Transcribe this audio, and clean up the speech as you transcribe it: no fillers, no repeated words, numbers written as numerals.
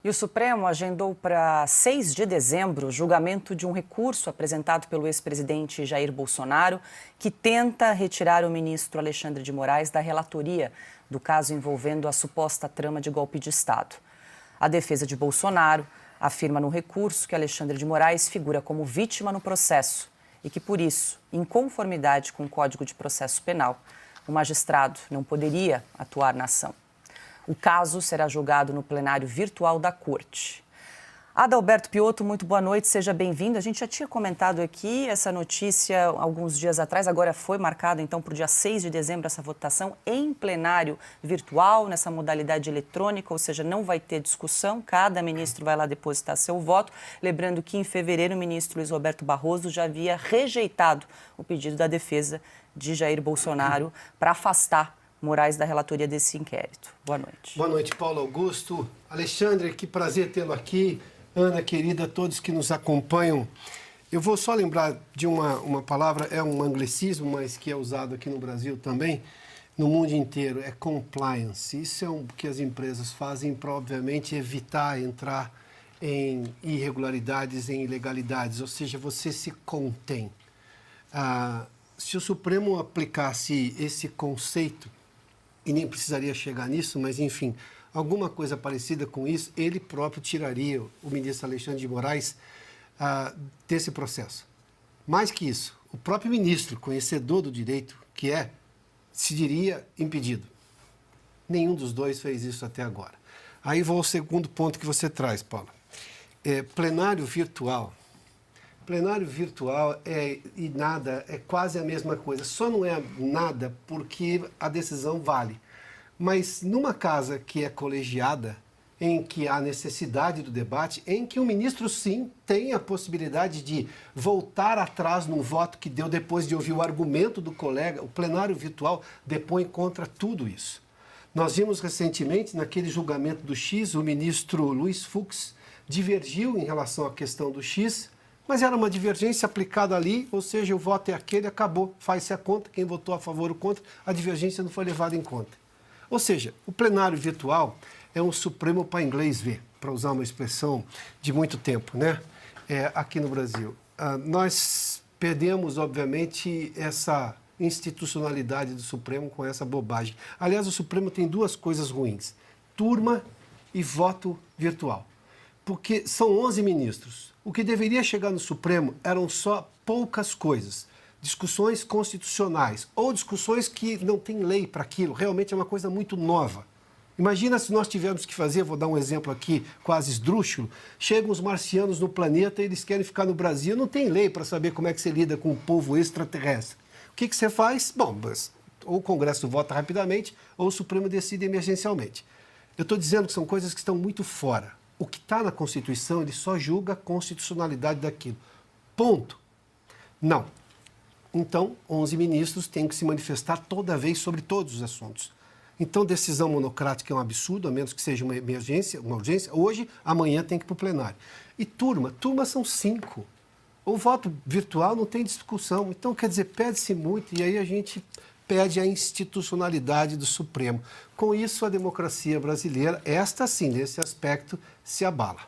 E o Supremo agendou para 6 de dezembro o julgamento de um recurso apresentado pelo ex-presidente Jair Bolsonaro, que tenta retirar o ministro Alexandre de Moraes da relatoria do caso envolvendo a suposta trama de golpe de Estado. A defesa de Bolsonaro afirma no recurso que Alexandre de Moraes figura como vítima no processo e que, por isso, em conformidade com o Código de Processo Penal, o magistrado não poderia atuar na ação. O caso será julgado no plenário virtual da Corte. Adalberto Piotto, muito boa noite, seja bem-vindo. A gente já tinha comentado aqui essa notícia alguns dias atrás, agora foi marcada então para o dia 6 de dezembro essa votação em plenário virtual, nessa modalidade eletrônica, ou seja, não vai ter discussão, cada ministro vai lá depositar seu voto. Lembrando que em fevereiro o ministro Luiz Roberto Barroso já havia rejeitado o pedido da defesa de Jair Bolsonaro para afastar Moraes da relatoria desse inquérito. Boa noite. Boa noite, Paulo Augusto. Alexandre, que prazer tê-lo aqui. Ana, querida, todos que nos acompanham. Eu vou só lembrar de uma palavra, é um anglicismo, mas que é usado aqui no Brasil também, no mundo inteiro, é compliance. Isso é o que as empresas fazem para, obviamente, evitar entrar em irregularidades, em ilegalidades, ou seja, você se contém. Se o Supremo aplicasse esse conceito, e nem precisaria chegar nisso, mas, enfim, alguma coisa parecida com isso, ele próprio tiraria o ministro Alexandre de Moraes desse processo. Mais que isso, o próprio ministro, conhecedor do direito que é, se diria impedido. Nenhum dos dois fez isso até agora. Aí vou ao segundo ponto que você traz, Paulo. Plenário virtual. Plenário virtual é quase a mesma coisa. Só não é nada porque a decisão vale. Mas numa casa que é colegiada, em que há necessidade do debate, em que o ministro, sim, tem a possibilidade de voltar atrás num voto que deu depois de ouvir o argumento do colega, o plenário virtual depõe contra tudo isso. Nós vimos recentemente, naquele julgamento do X, o ministro Luiz Fux divergiu em relação à questão do X, mas era uma divergência aplicada ali, ou seja, o voto é aquele, acabou, faz-se a conta, quem votou a favor ou contra, a divergência não foi levada em conta. Ou seja, o plenário virtual é um Supremo para inglês ver, para usar uma expressão de muito tempo, né? Aqui no Brasil. Nós perdemos, obviamente, essa institucionalidade do Supremo com essa bobagem. Aliás, o Supremo tem duas coisas ruins, turma e voto virtual. Porque são 11 ministros. O que deveria chegar no Supremo eram só poucas coisas. Discussões constitucionais ou discussões que não tem lei para aquilo. Realmente é uma coisa muito nova. Imagina se nós tivermos que fazer, vou dar um exemplo aqui quase esdrúxulo, chegam os marcianos no planeta e eles querem ficar no Brasil, não tem lei para saber como é que você lida com o povo extraterrestre. O que você faz? Bom, ou o Congresso vota rapidamente ou o Supremo decide emergencialmente. Eu estou dizendo que são coisas que estão muito fora. O que está na Constituição, ele só julga a constitucionalidade daquilo. Ponto. Não. Então, 11 ministros têm que se manifestar toda vez sobre todos os assuntos. Então, decisão monocrática é um absurdo, a menos que seja uma emergência, uma urgência. Hoje, amanhã tem que ir para o plenário. E turma são 5. O voto virtual não tem discussão. Então, quer dizer, perde-se muito e aí a gente perde a institucionalidade do Supremo. Com isso, a democracia brasileira, esta sim, nesse aspecto, se abala.